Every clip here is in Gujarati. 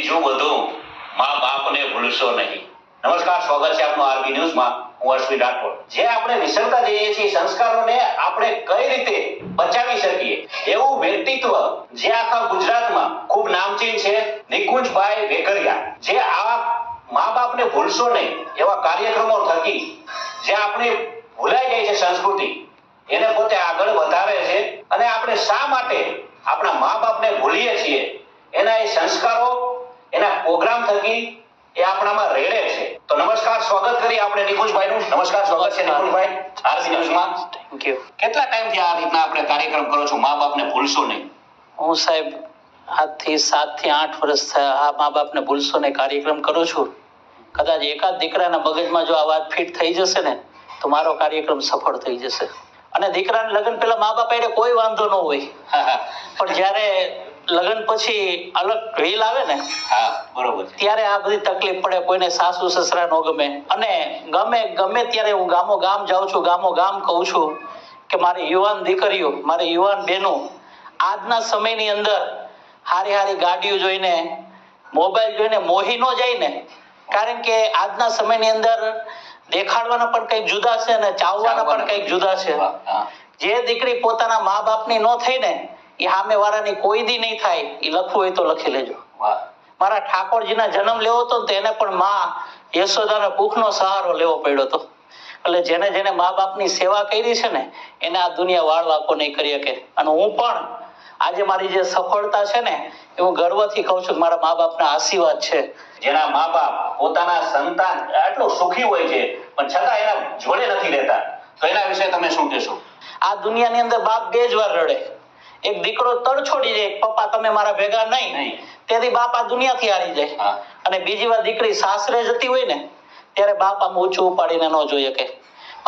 બીજું બધું મા બાપને ભૂલશો નહીં. નમસ્કાર, સ્વાગત છે આપનું આરબી ન્યૂઝમાં. હું અશ્વિન રાઠોડ. જે આપણે વિસરતા જઈએ છીએ સંસ્કારોને આપણે કઈ રીતે બચાવી શકીએ એવું વ્યક્તિત્વ જે આખા ગુજરાતમાં ખૂબ નામચીન છે, નિકુંજભાઈ વેકરિયા, જે આ મા બાપને ભૂલશો નહીં એવા કાર્યક્રમો થકી જે આપણે ભૂલાઈ જાય છે સંસ્કૃતિ, એને પોતે આગળ વધારે છે. અને આપણે શા માટે આપણા મા બાપને ભૂલીએ છીએ એના એ સંસ્કારો, એના પ્રોગ્રામ થકી એ આપણામાં રેડે છે. તો નમસ્કાર, સ્વાગત કરી આપણે નિકુંજભાઈનું. નમસ્કાર, સ્વાગત છે નિકુંજભાઈ આરબી ન્યૂઝમાં. Thank you. કેટલા ટાઈમથી આ રીતના આપણે કાર્યક્રમ કરો છો મા બાપને ભૂલશો નહીં? હું સાહેબ આજથી 7 થી 8 વર્ષ થયા આ મા બાપને ભૂલશો નહીં કાર્યક્રમ કરું છું. કદાચ એકાદ દીકરાના મગજમાં જો આ વાત ફિટ થઈ જશે ને તો મારો કાર્યક્રમ સફળ થઈ જશે. અને દીકરાને લગ્ન પહેલા મા બાપ એને કોઈ વાંધો ન હોય, પણ જ્યારે લગ્ન પછી અલગ રીલ આવે ને, હા બરોબર, ત્યારે આ બધી તકલીફ પડે. કોઈને સાસુ સસરા નો ગમે, અને ગમે ત્યારે હું ગામો ગામ જાઉં છું, ગામો ગામ કહું છું કે મારી યુવાન દીકરીઓ, મારી યુવાન બહેનો આજના સમયની અંદર હારી ગાડીઓ જોઈને, મોબાઈલ જોઈને મોહી ન જાય ને. કારણ કે આજના સમયની અંદર દેખાડવાના પણ કંઈક જુદા છે અને ચાવવાના પણ કંઈક જુદા છે. જે દીકરી પોતાના મા બાપની ન થઈ ને એ સામે વાળાની કોઈ દી નહીં થાય. એ લખવું હોય તો લખી લેજો. મારા ઠાકોરજીના જન્મ લેવો હતો તો એને પણ માં યશોદાના કુખનો સહારો લેવો પડ્યો હતો. એટલે જેને જેને મા બાપની સેવા કરી છે ને એને આ દુનિયા વાળવાકો નહીં કરી શકે. અને હું પણ આજે મારી જે સફળતા છે ને એ હું ગર્વથી કહું છું કે મારા મા બાપના આશીર્વાદ છે. જેના મા બાપ પોતાના સંતાન આટલો સુખી હોય છે પણ છતાં એના જોડે નથી રહેતા, તો એના વિશે તમે શું કહેશો? આ દુનિયાની અંદર બાપ બે જ વાર રડે. એક દીકરો તડ છોડી દે, પપ્પા તમે મારા ભેગા નહીં, તેથી બાપ આ દુનિયાથી હારી જાય. અને બીજી વાર દીકરી સાસરે જતી હોય ને ત્યારે બાપ આમ ઊંચું ઉપાડીને ન જોઈ શકે.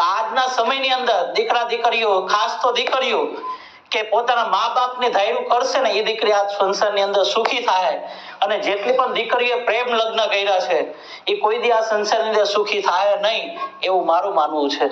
આજના સમયની અંદર દીકરા દીકરીઓ, ખાસ તો દીકરીઓ કે પોતાના મા બાપને ધાર્યું કરશે ને એ દીકરી આ સંસારની અંદર સુખી થાય. અને જેટલી પણ દીકરીએ પ્રેમ લગ્ન કર્યા છે એ કોઈ દી આ સંસારની અંદર સુખી થાય નહીં એવું મારું માનવું છે.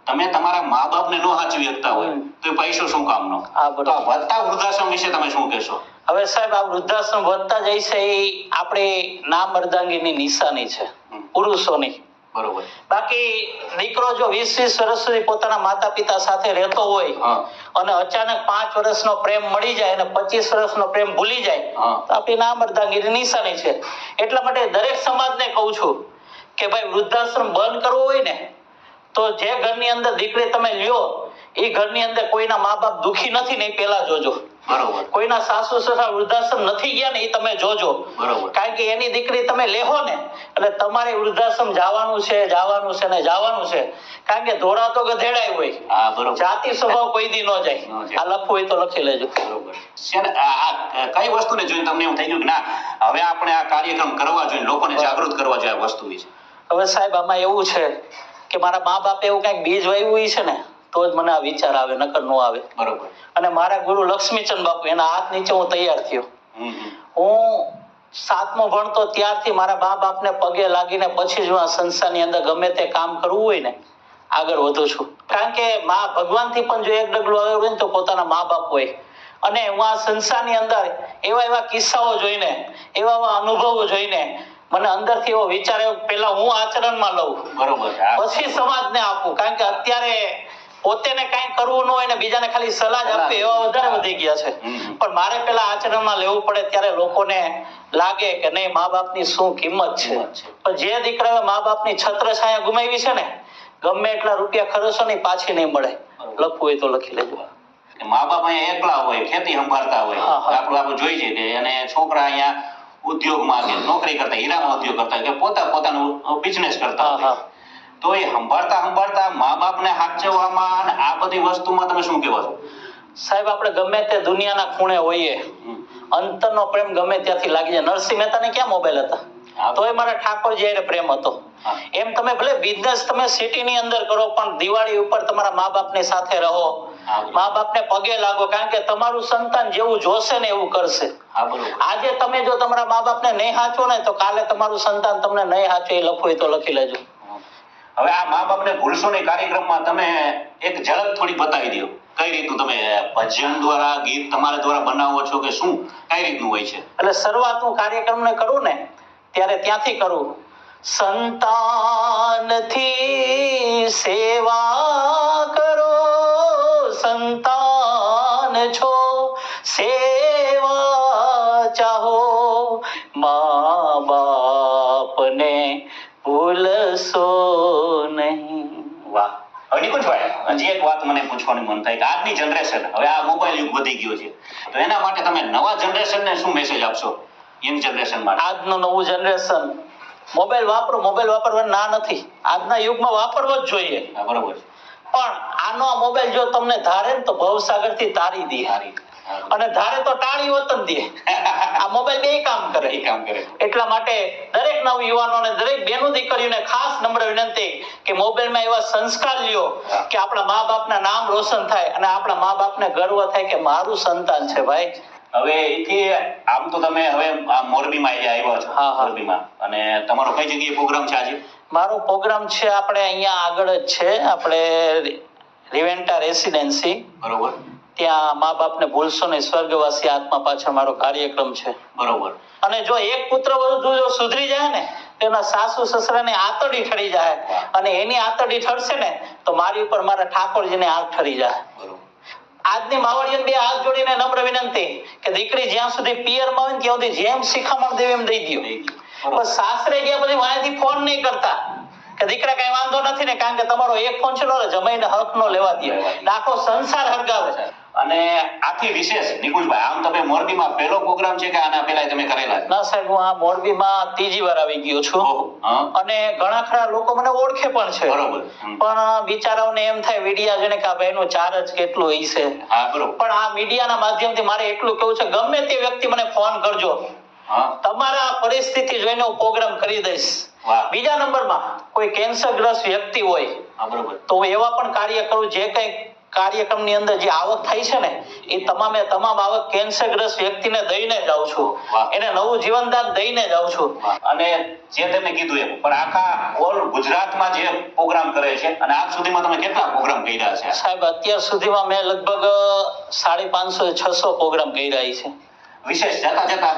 તમે તમારા મા બાપને ન સાચવી શકતા હોય તો પૈસો શું કામનો? તો વધતા વૃદ્ધાશ્રમ વિશે તમે શું કહેશો? હવે સાહેબ આ વૃદ્ધાશ્રમ વધતા જાય છે એ આપણે નામ મર્દાંગીની નિશાની છે પુરુષોની. બરોબર. બાકી દીકરો જો 20 વર્ષ સુધી પોતાના માતા પિતા સાથે રહેતો હોય અને અચાનક 5 વર્ષનો પ્રેમ મળી જાય અને 25 વર્ષનો પ્રેમ ભૂલી જાય તો આપણી નામ મર્દાંગીની નિશાની છે. એટલા માટે દરેક સમાજને કહું છું કે ભાઈ વૃદ્ધાશ્રમ બંધ કરવો હોય ને તો જે ઘરની અંદર દીકરી તમે લ્યો એ ઘરની અંદર કોઈના મા બાપ દુખી નથી ને પેલા જોજો. બરોબર. કોઈના સાસુ સસરા વૃદ્ધાશ્રમ નથી ગયા ને એ તમે જોજો. બરોબર. કારણ કે એની દીકરી તમે લેહો ને એટલે તમારે વૃદ્ધાશ્રમ જવાનું છે ને જવાનું છે. કારણ કે ધોરા તો ગધેડાય હોય. હા બરોબર. જાતિ સ્વભાવ કોઈ દી ન જાય. આ લખવું હોય તો લખી લેજો. બરોબર. કઈ વસ્તુને જોઈને તમને એવું થઈ ગયું કે ના હવે આપણે આ કાર્યક્રમ કરવા જોઈએ, લોકોને જાગૃત કરવા જોઈએ આ વસ્તુ વિશે? હવે સાહેબ આમાં એવું છે કે મારા મા બાપે એવું કઈક બીજ વાવ્યું છે ને તો જ મને આ વિચાર આવે, નકર નો આવે. બરોબર. અને મારા ગુરુ લક્ષ્મીચંદ બાપુ એના હાથ નીચે હું તૈયાર થયો. હું 7મો ભણતો ત્યારથી મારા મા બાપને પગે લાગીને પછી જ હું આ સંસ્થાની અંદર ગમે તે કામ કરવું હોય ને આગળ વધુ છું. કારણ કે ભગવાનથી પણ જો એક ડગલું આગળ હોય ને તો પોતાના મા બાપ હોય. અને હું આ સંસ્થાની અંદર એવા કિસ્સાઓ જોઈને, એવા અનુભવો જોઈને મને અંદરથી એવો વિચાર આવ્યો પેલા હું આચરણમાં લઉં, બરોબર, પછી સમાજને આપું. કારણ કે અત્યારે પોતેને કઈ કરવું ન હોય ને બીજાને ખાલી સલાહ જ આપવી એવા વધારે વધી ગયા છે. પણ મારે પેલા આચરણમાં લેવું પડે ત્યારે લોકોને લાગે કે નહીં મા બાપની શું કિંમત છે. પણ જે દીકરાએ મા બાપની છત્રછાયા ગુમાવી છે ને ગમે એટલા રૂપિયા ખર્ચો નહીં પાછી નહીં મળે. લખવું હોય તો લખી લેજો. મા બાપ અહીંયા એકલા હોય, ખેતી સંભાળતા હોય, આપણે જોઈ છે કે અને છોકરા અહીંયા ઉદ્યોગમાં કે નોકરી કરતા, હીરામાં ઉદ્યોગ કરતા કે પોતાનું બિઝનેસ કરતા હોય. તો એ સંભાળતા મા બાપને સાચવવામાં આ બધી વસ્તુમાં તમે શું કહેવા છો? સાહેબ આપણે ગમે તે દુનિયાના ખૂણે હોઈએ, અંતરનો પ્રેમ ગમે ત્યાંથી લાગી જાય. નરસિંહ મહેતાને ક્યાં મોબાઈલ હતા તોય મારા ઠાકોરજી હારે પ્રેમ હતો. એમ તમે ભલે બિઝનેસ તમે સિટીની અંદર કરો પણ દિવાળી ઉપર તમારા મા બાપની સાથે રહો, મા બાપને પગે લાગો. કારણ કે તમારું સંતાન જેવું જોશે ને એવું કરશે. આજે તમે જો તમારા મા બાપને નહીં સાચવો ને તો કાલે તમારું સંતાન તમને નહીં સાચવે. એ લખવું હોય તો લખી લેજો. હવે આ મા બાપને ભૂલશો નહીં કાર્યક્રમમાં તમે એક ઝલક થોડી બતાવી દો કઈ રીતનું તમે ભજન દ્વારા ગીત તમારા દ્વારા બનાવો છો કે શું કઈ રીતનું હોય છે? એટલે શરૂઆત હું કાર્યક્રમને કરું ને ત્યારે ત્યાંથી કરું. સંતાનથી સેવા કરો, સંતાન છો સેવા ચાહો, મા બાપને ભૂલશો નહીં. વાહ. હવે નિકુંજભાઈ, હજી એક વાત મને પૂછવાનું મન થાય કે આજની જનરેશન, હવે આ મોબાઈલ યુગ વધી ગયો છે, તો એના માટે તમે નવા જનરેશનને શું મેસેજ આપશો? યંગ જનરેશન માટે. આજનું નવું જનરેશન મોબાઈલ વાપરો, મોબાઈલ વાપરવા ના નથી, આજના યુગમાં વાપરવો જ જોઈએ. હા, બરોબર છે. પણ આનો આ મોબાઈલ જો તમને ધારે ને તો ભવસાગર થી તારી દે, અને ધારે તો ટાળી વતન દે. આ મોબાઈલ બે કામ કરે. એ કામ કરે. એટલા માટે દરેક નવ યુવાનોને, દરેક બહેનો દીકરીઓને ખાસ નમ્ર વિનંતી કે મોબાઈલમાં એવા સંસ્કાર લ્યો કે આપણા મા બાપના નામ રોશન થાય અને આપણા મા બાપને ગર્વ થાય કે મારું સંતાન છે ભાઈ. હવે એથી આમ તો તમે હવે આ મોરબીમાં આવ્યા છો. હા, હા. મોરબીમાં. અને તમારો કઈ જગ્યાએ પ્રોગ્રામ છે આજે? મારો પ્રોગ્રામ છે આપણે અહીંયા આગળ જ છે, આપણે રિવેન્ટા રેસિડેન્સી. બરોબર. ત્યાં મા બાપને ભૂલશો નહીં, સ્વર્ગવાસી આત્મા પાછળ મારો કાર્યક્રમ છે. બરોબર. અને જો એક પુત્ર વધુ જો સુધરી જાય ને તો એના સાસુ સસરાને આતરડી ઠરી જાય, અને એની આતરડી ઠરશે ને તો મારી ઉપર મારા ઠાકોરજીને આંખ ઠરી જાય. બરોબર. આજની માવડીઓને બે હાથ જોડીને નમ્ર વિનંતી કે દીકરી જ્યાં સુધી પિયરમાં હોય ને ત્યાં સુધી જેમ શિખામણ દેવી એમ દઈ દો. પણ સાસરે ગયા પછી વાંયથી ફોન નહીં કરતા કે દીકરા કઈ વાંધો નથી ને, કારણ કે તમારો એક ફોન છે ને જમાઈને હક નો લેવા દે, આખો સંસાર હરગાવે છે. અને આથી વિશેષ નિકુંજભાઈ, આમ તમે મોરબીમાં પહેલો પ્રોગ્રામ છે કે આના પહેલા તમે કરેલા છે? ના સાહેબ, હું આ મોરબીમાં ત્રીજી વાર આવી ગયો છું. ઓહો. હા. અને ઘણા ખરા લોકો મને ઓળખે પણ છે. બરોબર. પણ બિચારાઓને એમ થાય મીડિયા જોઈને કે આ ભાઈનું ચાર્જ કેટલું હશે. હા, બરોબર. પણ આ મીડિયાના માધ્યમથી મારે એટલું કેવું છે, ગમે તે વ્યક્તિ મને ફોન કરજો, હા. તમારા પરિસ્થિતિ જોઈને હું પ્રોગ્રામ કરી દઈશ. વાહ. બીજા નંબરમાં કોઈ કેન્સરગ્રસ્ત વ્યક્તિ હોય હા, બરોબર. તો હું એવા પણ કાર્ય કરું, જે કઈ કાર્યક્રમની અંદર જે આવક થાય છે ને એ તમામે તમામ આવક કેન્સરગ્રસ્ત વ્યક્તિને દઈને જાઉં છું. વાહ. એને નવું જીવનદાન દઈને જાઉં છું. અને જે તમે કીધું એમ, પણ આખા ઓલ ગુજરાતમાં જે પ્રોગ્રામ કરે છે, અને આજ સુધીમાં તમે કેટલા પ્રોગ્રામ કર્યા છે? સાહેબ, અત્યાર સુધીમાં મેં લગભગ 550-600 પ્રોગ્રામ કર્યા છે. વિશેષ જતા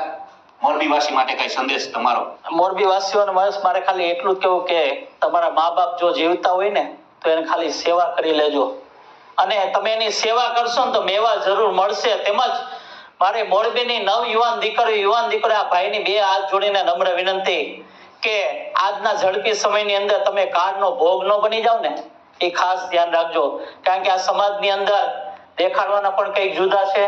મોરબીવાસી માટે કઈ સંદેશ તમારો? મોરબી વાસીઓને મારે ખાલી એટલું જ કહેવું કે તમારા મા બાપ જો જીવતા હોય ને તો એને ખાલી સેવા કરી લેજો, અને તમે એની સેવા કરશો ને તો મેવા જરૂર મળશે. તેમજ મારે મોરબીની નવ યુવાન દીકરીઓ આ ભાઈની બે હાથ જોડીને નમ્ર વિનંતી કે આજના ઝડપી સમયની અંદર તમે કાળનો ભોગ ન બની જાવ ને, એ ખાસ ધ્યાન રાખજો. કારણ કે આ સમાજની અંદર દેખાડવાના પણ કંઈક જુદા છે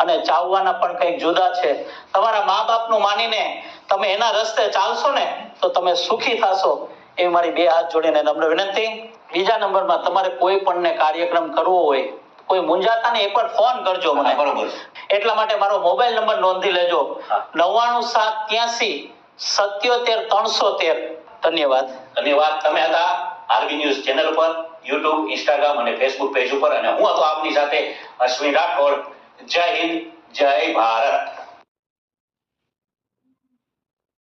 અને ચાવવાના પણ કંઈક જુદા છે. તમારા મા બાપનું માનીને તમે એના રસ્તે ચાલશો ને તો તમે સુખી થશો, એ મારી બે હાથ જોડીને નમ્ર વિનંતી. બીજા નંબરમાં તમારે કોઈ પણ ને કાર્યક્રમ કરવો હોય, કોઈ મૂંઝાતા ને એકવાર ફોન કરજો મને. બરોબર. એટલા માટે મારો મોબાઈલ નંબર નોંધી લેજો, 9978377313. ધન્યવાદ. ધન્યવાદ. તમે હતા આરબી ન્યૂઝ ચેનલ પર, યુટ્યુબ, ઇન્સ્ટાગ્રામ અને ફેસબુક પેજ ઉપર, અને હું હતો આપની સાથે અશ્વિન રાઠોડ. જય હિન્દ, જય ભારત.